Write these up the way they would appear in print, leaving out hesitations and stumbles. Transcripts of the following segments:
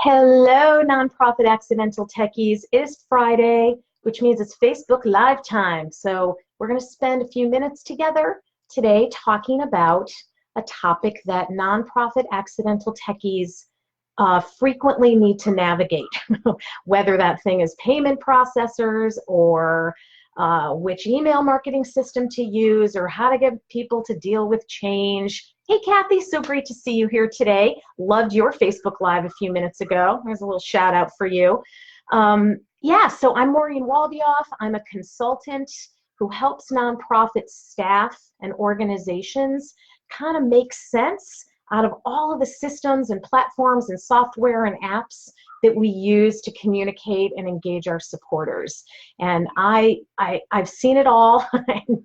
Hello, nonprofit accidental techies. It is Friday, which means it's Facebook Live time. So we're going to spend a few minutes together today talking about a topic that nonprofit accidental techies frequently need to navigate, whether that thing is payment processors or which email marketing system to use or how to get people to deal with change. Hey, Kathy, so great to see you here today. Loved your Facebook Live a few minutes ago. There's a little shout out for you. Yeah, so I'm Maureen. I'm a consultant who helps nonprofit staff and organizations kind of make sense out of all of the systems and platforms and software and apps that we use to communicate and engage our supporters. And I've seen it all.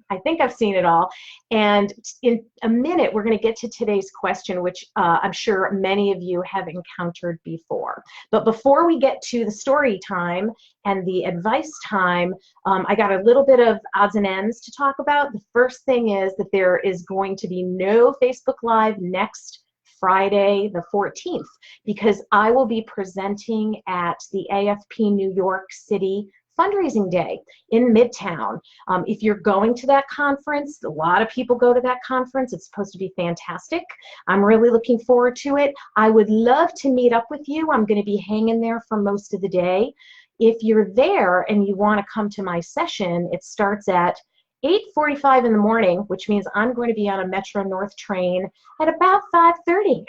I think I've seen it all. And in a minute, we're going to get to today's question, which I'm sure many of you have encountered before. But before we get to the story time and the advice time, I got a little bit of odds and ends to talk about. The first thing is that there is going to be no Facebook Live next Friday the 14th, because I will be presenting at the AFP New York City Fundraising Day in Midtown. If you're going to that conference, a lot of people go to that conference. It's supposed to be fantastic. I'm really looking forward to it. I would love to meet up with you. I'm going to be hanging there for most of the day. If you're there and you want to come to my session, it starts at 8:45 in the morning, which means I'm going to be on a Metro North train at about 5:30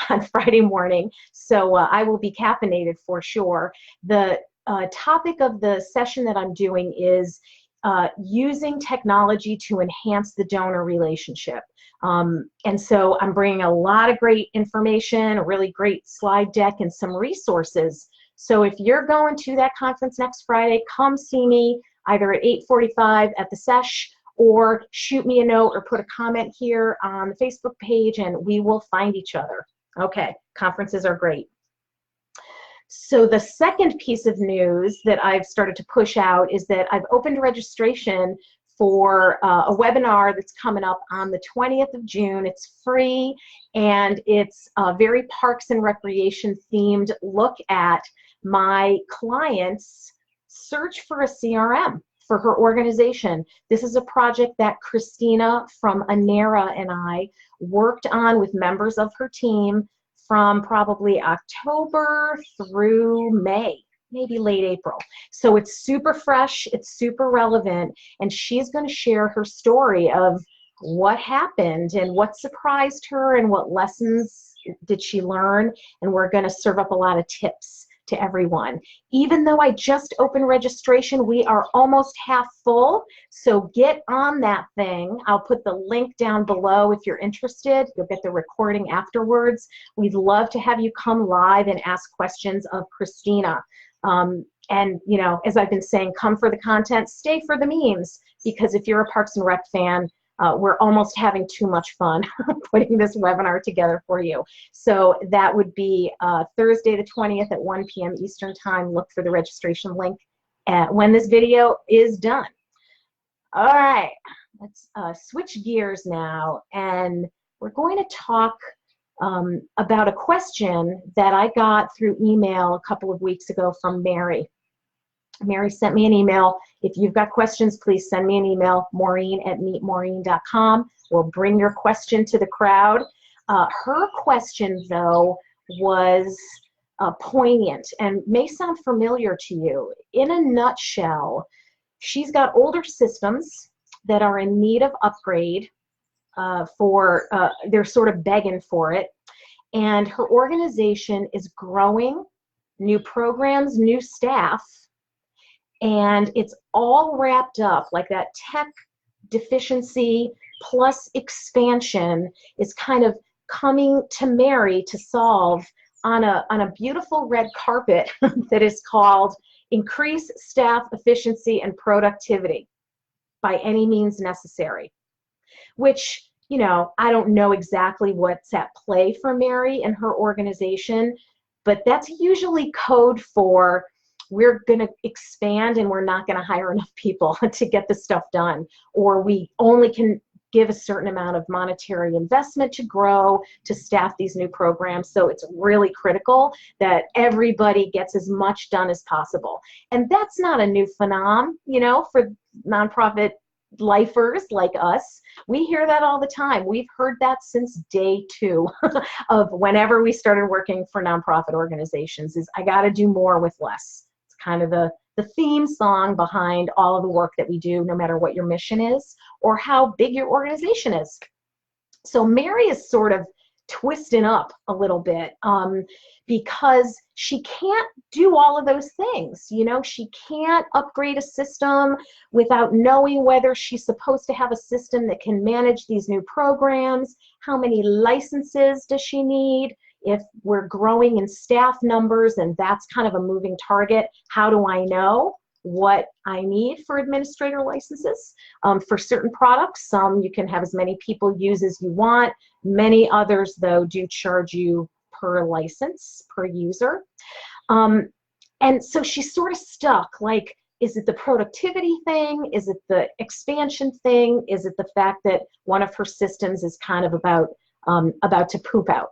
on Friday morning. So I will be caffeinated for sure. The topic of the session that I'm doing is using technology to enhance the donor relationship. And so I'm bringing a lot of great information, a really great slide deck, and some resources. So if you're going to that conference next Friday, come see me either at 8:45 at the sesh, or shoot me a note or put a comment here on the Facebook page and we will find each other. Okay, conferences are great. So the second piece of news that I've started to push out is that I've opened registration for a webinar that's coming up on the 20th of June. It's free and it's a very Parks and Recreation themed look at my clients' search for a CRM for her organization. This is a project that Christina from Anera and I worked on with members of her team from probably October through May, maybe late April. So it's super fresh, it's super relevant, and she's going to share her story of what happened and what surprised her and what lessons did she learn, and we're going to serve up a lot of tips to everyone. Even though I just opened registration, we are almost half full, so get on that thing. I'll put the link down below if you're interested. You'll get the recording afterwards. We'd love to have you come live and ask questions of Christina. And you know, as I've been saying, come for the content, stay for the memes, because if you're a Parks and Rec fan, we're almost having too much fun putting this webinar together for you. So that would be Thursday the 20th at 1 p.m. Eastern Time. Look for the registration link when this video is done. All right, let's switch gears now, and we're going to talk about a question that I got through email a couple of weeks ago from Mary. Mary sent me an email. If you've got questions, please send me an email, maureen@meetmaureen.com. We'll bring your question to the crowd. Her question, though, was poignant and may sound familiar to you. In a nutshell, she's got older systems that are in need of upgrade. They're sort of begging for it. And her organization is growing, new programs, new staff, and it's all wrapped up like that tech deficiency plus expansion is kind of coming to Mary to solve on a beautiful red carpet that is called Increase Staff Efficiency and Productivity by Any Means Necessary, which, you know, I don't know exactly what's at play for Mary and her organization, but that's usually code for we're going to expand and we're not going to hire enough people to get the stuff done, or we only can give a certain amount of monetary investment to grow, to staff these new programs. So it's really critical that everybody gets as much done as possible. And that's not a new phenomenon, you know, for nonprofit lifers like us. We hear that all the time. We've heard that since day 2 of whenever we started working for nonprofit organizations, is I got to do more with less. It's kind of the theme song behind all of the work that we do, no matter what your mission is or how big your organization is. So Mary is sort of twisting up a little bit because she can't do all of those things. You know, she can't upgrade a system without knowing whether she's supposed to have a system that can manage these new programs. How many licenses does she need? If we're growing in staff numbers and that's kind of a moving target, how do I know what I need for administrator licenses? For certain products, some you can have as many people use as you want. Many others, though, do charge you per license, per user. And so she's sort of stuck, like, is it the productivity thing? Is it the expansion thing? Is it the fact that one of her systems is kind of about to poop out?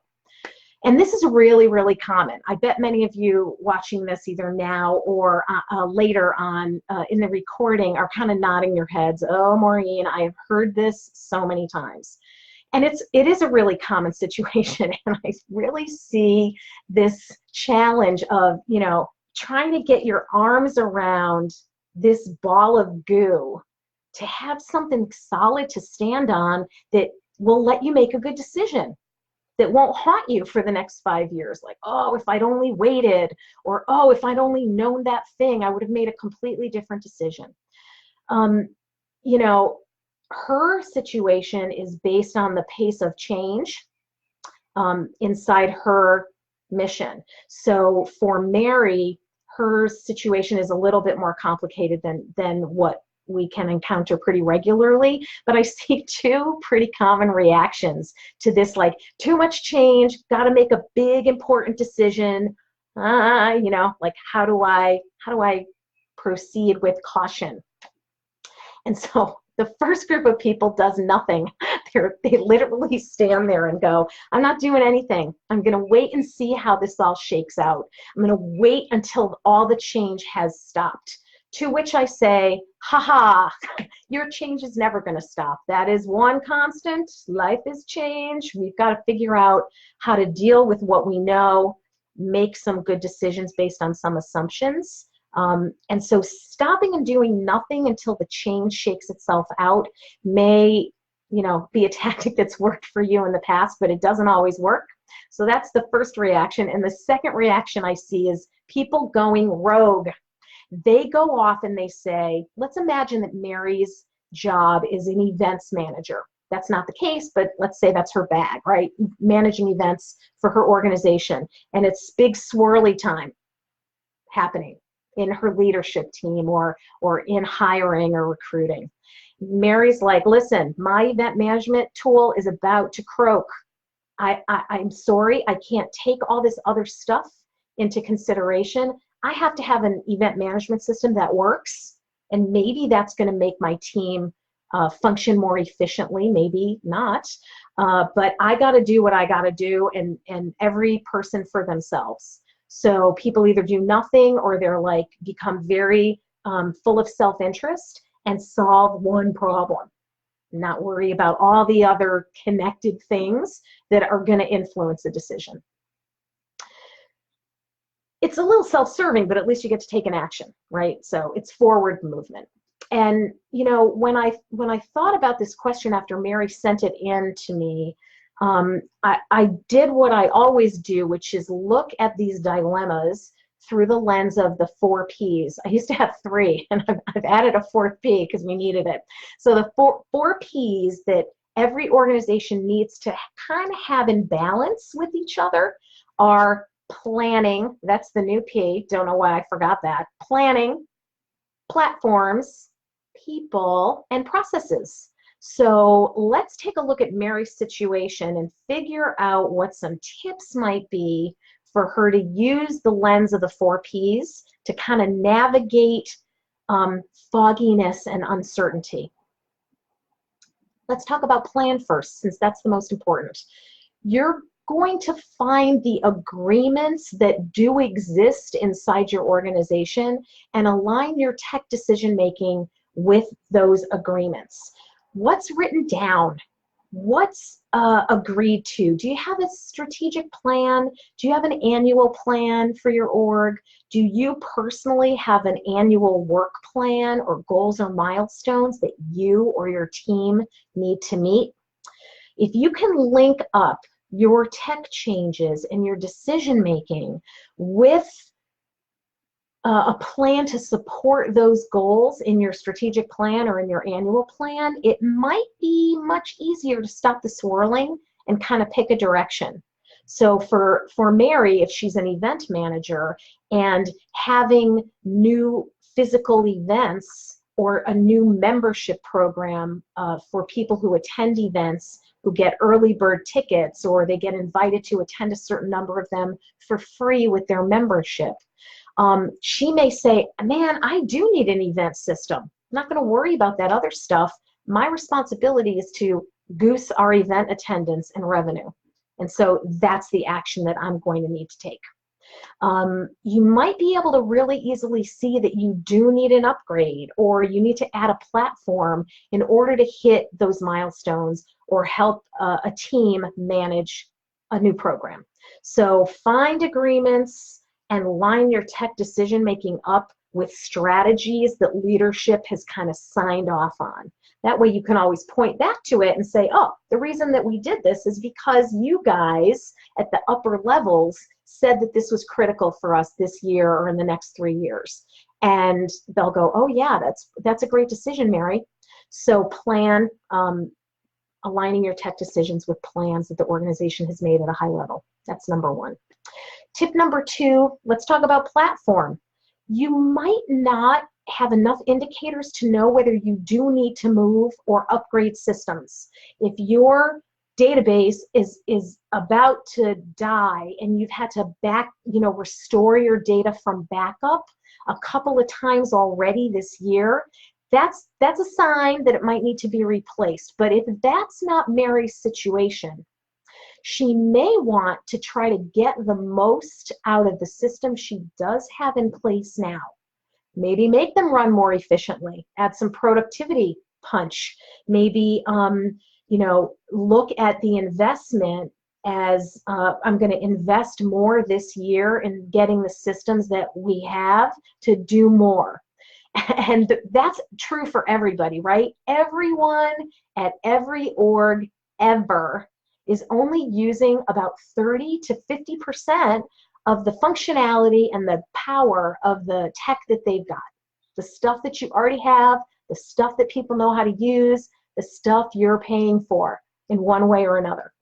And this is really, really common. I bet many of you watching this either now or later on in the recording are kind of nodding your heads. Oh, Maureen, I have heard this so many times. And it is a really common situation. And I really see this challenge of, you know, trying to get your arms around this ball of goo to have something solid to stand on that will let you make a good decision, that won't haunt you for the next 5 years. Like, oh, if I'd only waited, or, oh, if I'd only known that thing, I would have made a completely different decision. You know, her situation is based on the pace of change inside her mission. So for Mary, her situation is a little bit more complicated than what we can encounter pretty regularly, but I see 2 pretty common reactions to this, like, too much change, got to make a big important decision, you know, like, how do I proceed with caution? And so the first group of people does nothing. They literally stand there and go, I'm not doing anything. I'm going to wait and see how this all shakes out. I'm going to wait until all the change has stopped. To which I say, haha, your change is never going to stop. That is one constant. Life is change. We've got to figure out how to deal with what we know, make some good decisions based on some assumptions. And so stopping and doing nothing until the change shakes itself out may, you know, be a tactic that's worked for you in the past, but it doesn't always work. So that's the first reaction. And the second reaction I see is people going rogue. They go off and they say, let's imagine that Mary's job is an events manager. That's not the case, but let's say that's her bag, right? Managing events for her organization. And it's big swirly time happening in her leadership team or in hiring or recruiting. Mary's like, listen, my event management tool is about to croak. I'm sorry, I can't take all this other stuff into consideration. I have to have an event management system that works, and maybe that's going to make my team function more efficiently, maybe not, but I got to do what I got to do, and every person for themselves. So people either do nothing or they're like become very full of self-interest and solve one problem, not worry about all the other connected things that are going to influence a decision. It's a little self-serving, but at least you get to take an action, right? So it's forward movement. And you know, when I thought about this question after Mary sent it in to me, I did what I always do, which is look at these dilemmas through the lens of the 4 Ps. I used to have 3, and I've added a 4th P because we needed it. So the four Ps that every organization needs to kind of have in balance with each other are planning, that's the new P, don't know why I forgot that, planning, platforms, people, and processes. So let's take a look at Mary's situation and figure out what some tips might be for her to use the lens of the 4 Ps to kind of navigate fogginess and uncertainty. Let's talk about plan first, since that's the most important. You're going to find the agreements that do exist inside your organization and align your tech decision making with those agreements. What's written down? What's agreed to? Do you have a strategic plan? Do you have an annual plan for your org? Do you personally have an annual work plan or goals or milestones that you or your team need to meet? If you can link up your tech changes and your decision making with a plan to support those goals in your strategic plan or in your annual plan, it might be much easier to stop the swirling and kind of pick a direction. So for Mary, if she's an event manager and having new physical events or a new membership program for people who attend events, who get early bird tickets, or they get invited to attend a certain number of them for free with their membership, she may say, man, I do need an event system. I'm not going to worry about that other stuff. My responsibility is to goose our event attendance and revenue. And so that's the action that I'm going to need to take. You might be able to really easily see that you do need an upgrade, or you need to add a platform in order to hit those milestones or help a team manage a new program. So find agreements and line your tech decision making up with strategies that leadership has kind of signed off on. That way you can always point back to it and say, oh, the reason that we did this is because you guys at the upper levels said that this was critical for us this year or in the next 3 years. And they'll go, oh yeah, that's a great decision, Mary. So plan, aligning your tech decisions with plans that the organization has made at a high level. That's number one. Tip number two, let's talk about platform. You might not have enough indicators to know whether you do need to move or upgrade systems. If your database is about to die and you've had to restore your data from backup a couple of times already this year, that's a sign that it might need to be replaced. But if that's not Mary's situation, she may want to try to get the most out of the system she does have in place now. Maybe make them run more efficiently, add some productivity punch. Maybe, look at the investment as I'm going to invest more this year in getting the systems that we have to do more. And that's true for everybody, right? Everyone at every org ever is only using about 30 to 50% of the functionality and the power of the tech that they've got. The stuff that you already have, the stuff that people know how to use, the stuff you're paying for in one way or another.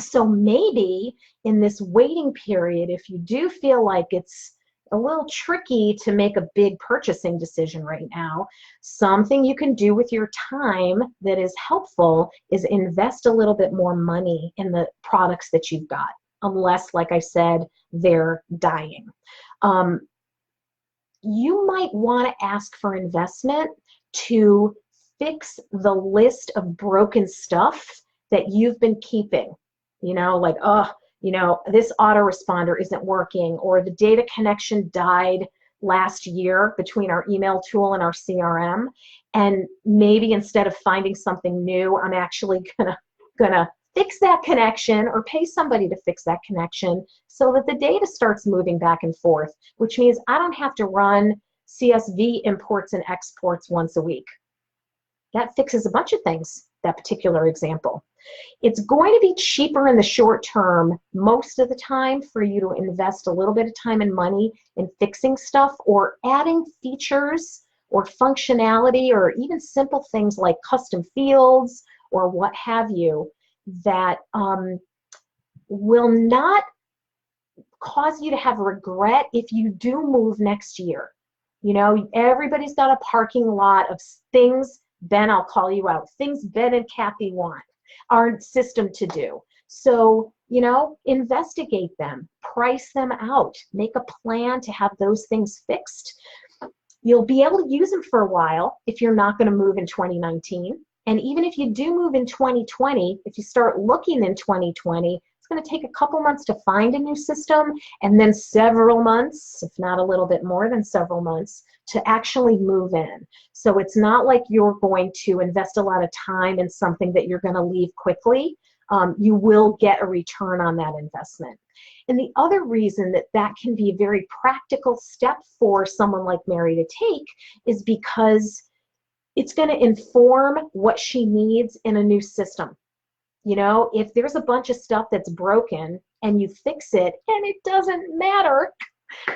So maybe in this waiting period, if you do feel like it's a little tricky to make a big purchasing decision right now, something you can do with your time that is helpful is invest a little bit more money in the products that you've got, unless, like I said, they're dying. You might want to ask for investment to fix the list of broken stuff that you've been keeping. This autoresponder isn't working, or the data connection died last year between our email tool and our CRM, and maybe instead of finding something new, I'm actually gonna fix that connection or pay somebody to fix that connection so that the data starts moving back and forth, which means I don't have to run CSV imports and exports once a week. That fixes a bunch of things, that particular example. It's going to be cheaper in the short term most of the time for you to invest a little bit of time and money in fixing stuff or adding features or functionality or even simple things like custom fields or what have you that will not cause you to have regret if you do move next year. Everybody's got a parking lot of things, Ben, I'll call you out, things Ben and Kathy want our system to do. So, investigate them, price them out, make a plan to have those things fixed. You'll be able to use them for a while if you're not going to move in 2019. And even if you do move in 2020, if you start looking in 2020, it's going to take a couple months to find a new system, and then several months, if not a little bit more than several months, to actually move in. So it's not like you're going to invest a lot of time in something that you're going to leave quickly. You will get a return on that investment. And the other reason that that can be a very practical step for someone like Mary to take is because it's going to inform what she needs in a new system. You know, if there's a bunch of stuff that's broken and you fix it and it doesn't matter,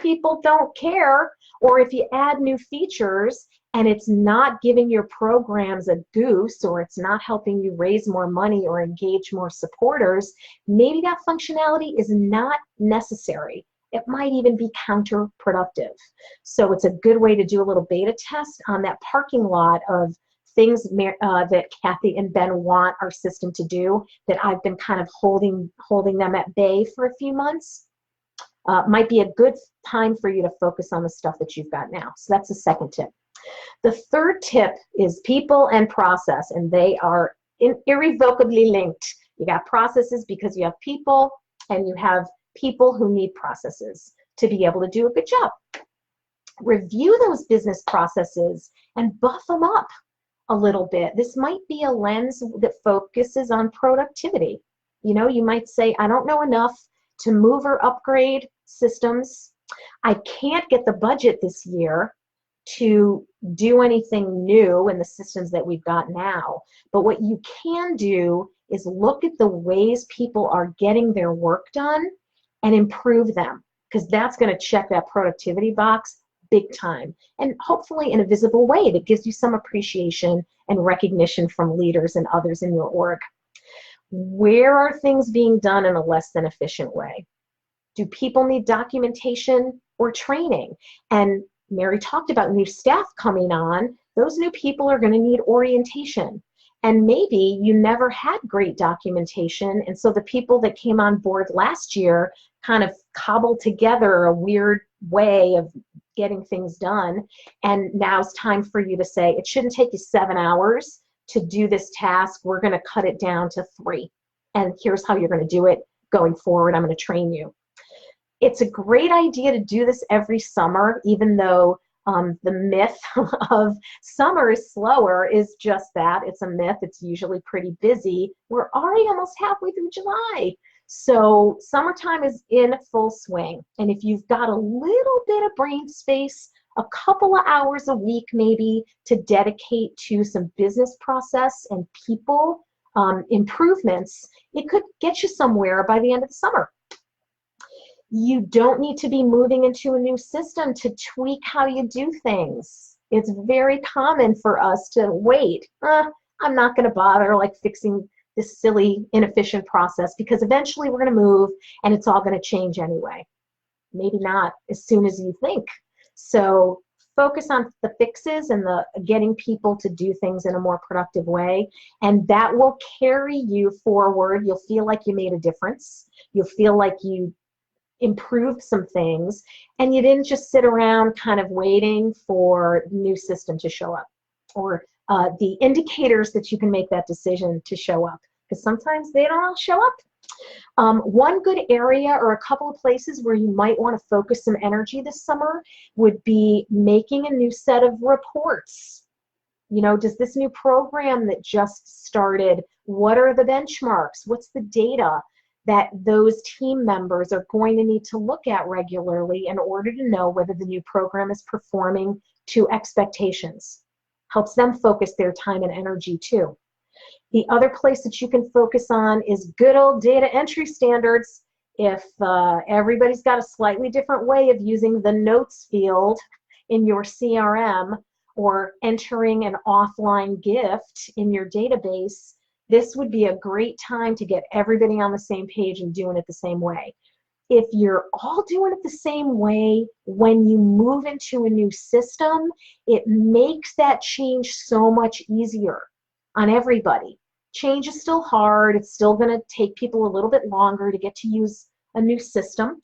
people don't care, or if you add new features and it's not giving your programs a boost, or it's not helping you raise more money or engage more supporters, maybe that functionality is not necessary. It might even be counterproductive. So it's a good way to do a little beta test on that parking lot of things that Kathy and Ben want our system to do that I've been kind of holding them at bay for a few months. Might be a good time for you to focus on the stuff that you've got now. So that's the second tip. The third tip is people and process, and they are irrevocably linked. You got processes because you have people, and you have people who need processes to be able to do a good job. Review those business processes and buff them up a little bit. This might be a lens that focuses on productivity. You know, you might say, I don't know enough to move or upgrade systems. I can't get the budget this year to do anything new in the systems that we've got now. But what you can do is look at the ways people are getting their work done and improve them, because that's going to check that productivity box big time, and hopefully in a visible way that gives you some appreciation and recognition from leaders and others in your org. Where are things being done in a less than efficient way? Do people need documentation or training? And Mary talked about new staff coming on. Those new people are going to need orientation. And maybe you never had great documentation, and so the people that came on board last year kind of cobbled together a weird way of getting things done. And now it's time for you to say, it shouldn't take you 7 hours to do this task. We're going to cut it down to 3. And here's how you're going to do it going forward. I'm going to train you. It's a great idea to do this every summer, even though the myth of summer is slower is just that. It's a myth. It's usually pretty busy. We're already almost halfway through July. So summertime is in full swing. And if you've got a little bit of brain space, a couple of hours a week maybe to dedicate to some business process and people improvements, it could get you somewhere by the end of the summer. You don't need to be moving into a new system to tweak how you do things. It's very common for us to wait. I'm not going to bother like fixing this silly, inefficient process because eventually we're going to move and it's all going to change anyway. Maybe not as soon as you think. So focus on the fixes and the getting people to do things in a more productive way, and that will carry you forward. You'll feel like you made a difference. You'll feel like you improved some things, and you didn't just sit around kind of waiting for the new system to show up, or the indicators that you can make that decision to show up, because sometimes they don't all show up. One good area or a couple of places where you might want to focus some energy this summer would be making a new set of reports. You know, does this new program that just started, what are the benchmarks? What's the data that those team members are going to need to look at regularly in order to know whether the new program is performing to expectations? Helps them focus their time and energy too. The other place that you can focus on is good old data entry standards. If everybody's got a slightly different way of using the notes field in your CRM or entering an offline gift in your database, this would be a great time to get everybody on the same page and doing it the same way. If you're all doing it the same way, when you move into a new system, it makes that change so much easier on everybody. Change is still hard. It's still going to take people a little bit longer to get to use a new system.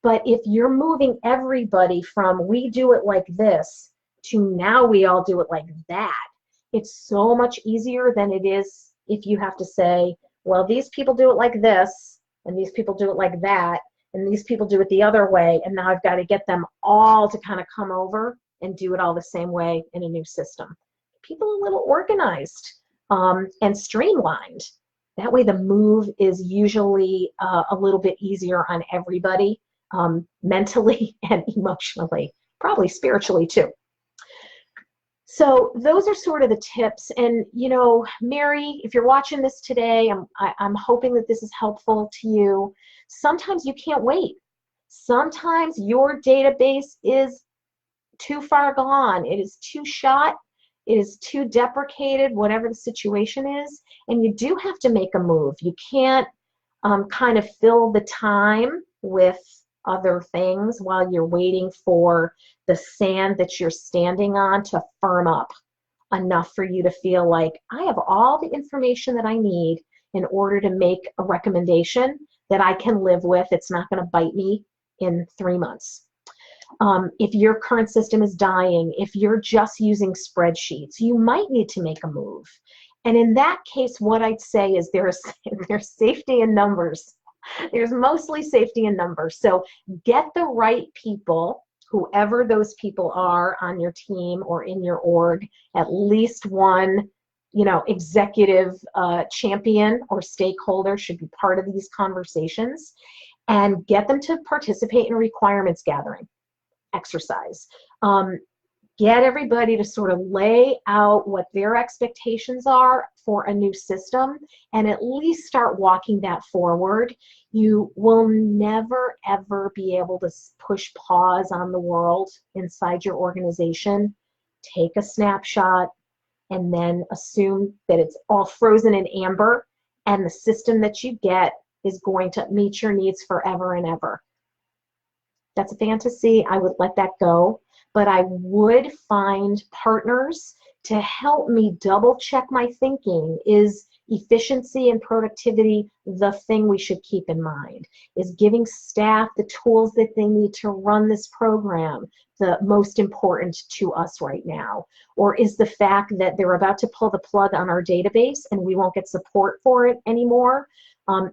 But if you're moving everybody from we do it like this to now we all do it like that, It's so much easier than it is if you have to say, well, these people do it like this, and these people do it like that, and these people do it the other way, and now I've got to get them all to kind of come over and do it all the same way in a new system. People are a little organized and streamlined. That way the move is usually a little bit easier on everybody, mentally and emotionally, probably spiritually too. So those are sort of the tips. And, you know, Mary, if you're watching this today, I'm hoping that this is helpful to you. Sometimes you can't wait. Sometimes your database is too far gone. It is too shot. It is too deprecated, whatever the situation is. And you do have to make a move. You can't kind of fill the time with other things while you're waiting for the sand that you're standing on to firm up enough for you to feel like I have all the information that I need in order to make a recommendation that I can live with. It's not going to bite me in 3 months. If your current system is dying, if you're just using spreadsheets, you might need to make a move. And in that case, what I'd say is there's safety in numbers. There's mostly safety in numbers. So get the right people, whoever those people are on your team or in your org, at least one, you know, executive champion or stakeholder should be part of these conversations, and get them to participate in requirements gathering exercise. Get everybody to sort of lay out what their expectations are for a new system and at least start walking that forward. You will never, ever be able to push pause on the world inside your organization. Take a snapshot and then assume that it's all frozen in amber and the system that you get is going to meet your needs forever and ever. That's a fantasy. I would let that go. But I would find partners to help me double check my thinking. Is efficiency and productivity the thing we should keep in mind? Is giving staff the tools that they need to run this program the most important to us right now? Or is the fact that they're about to pull the plug on our database and we won't get support for it anymore?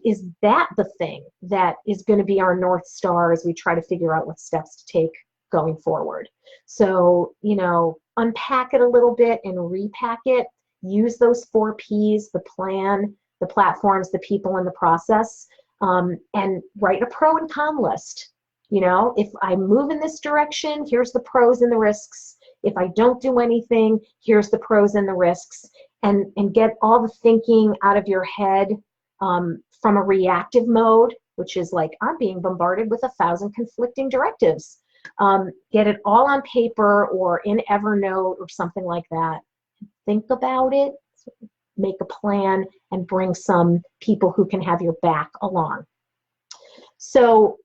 Is that the thing that is going to be our North Star as we try to figure out what steps to take going forward? So, you know, unpack it a little bit and repack it. Use those 4 Ps, the plan, the platforms, the people, and the process, and write a pro and con list. You know, if I move in this direction, here's the pros and the risks. If I don't do anything, here's the pros and the risks. And get all the thinking out of your head from a reactive mode, which is like, I'm being bombarded with 1,000 conflicting directives. Get it all on paper or in Evernote or something like that. Think about it, make a plan, and bring some people who can have your back along. So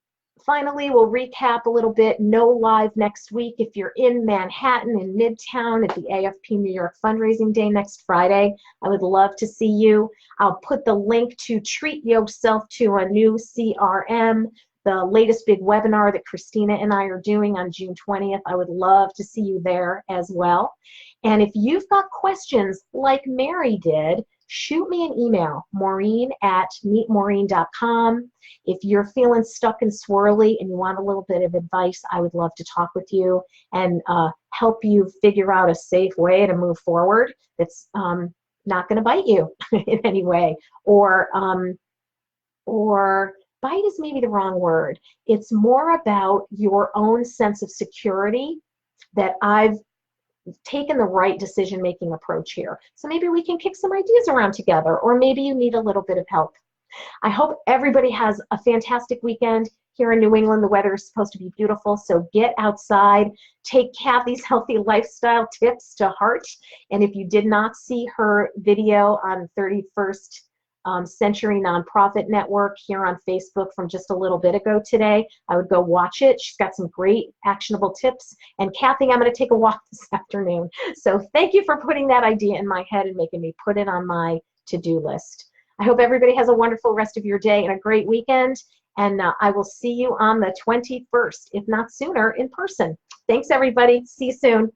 finally, we'll recap a little bit. No live next week. If you're in Manhattan, in Midtown, at the AFP New York Fundraising Day next Friday, I would love to see you. I'll put the link to Treat Yourself to a New CRM, the latest big webinar that Christina and I are doing on June 20th. I would love to see you there as well. And if you've got questions like Mary did, shoot me an email, Maureen@meetmaureen.com. If you're feeling stuck and swirly and you want a little bit of advice, I would love to talk with you and help you figure out a safe way to move forward that's not going to bite you in any way. Or bite is maybe the wrong word. It's more about your own sense of security that I've taken the right decision-making approach here. So maybe we can kick some ideas around together, or maybe you need a little bit of help. I hope everybody has a fantastic weekend. Here in New England, the weather is supposed to be beautiful, so get outside. Take Kathy's healthy lifestyle tips to heart. And if you did not see her video on 31st Century Nonprofit Network here on Facebook from just a little bit ago today, I would go watch it. She's got some great actionable tips. And Kathy, I'm going to take a walk this afternoon. So thank you for putting that idea in my head and making me put it on my to-do list. I hope everybody has a wonderful rest of your day and a great weekend. And I will see you on the 21st, if not sooner, in person. Thanks, everybody. See you soon.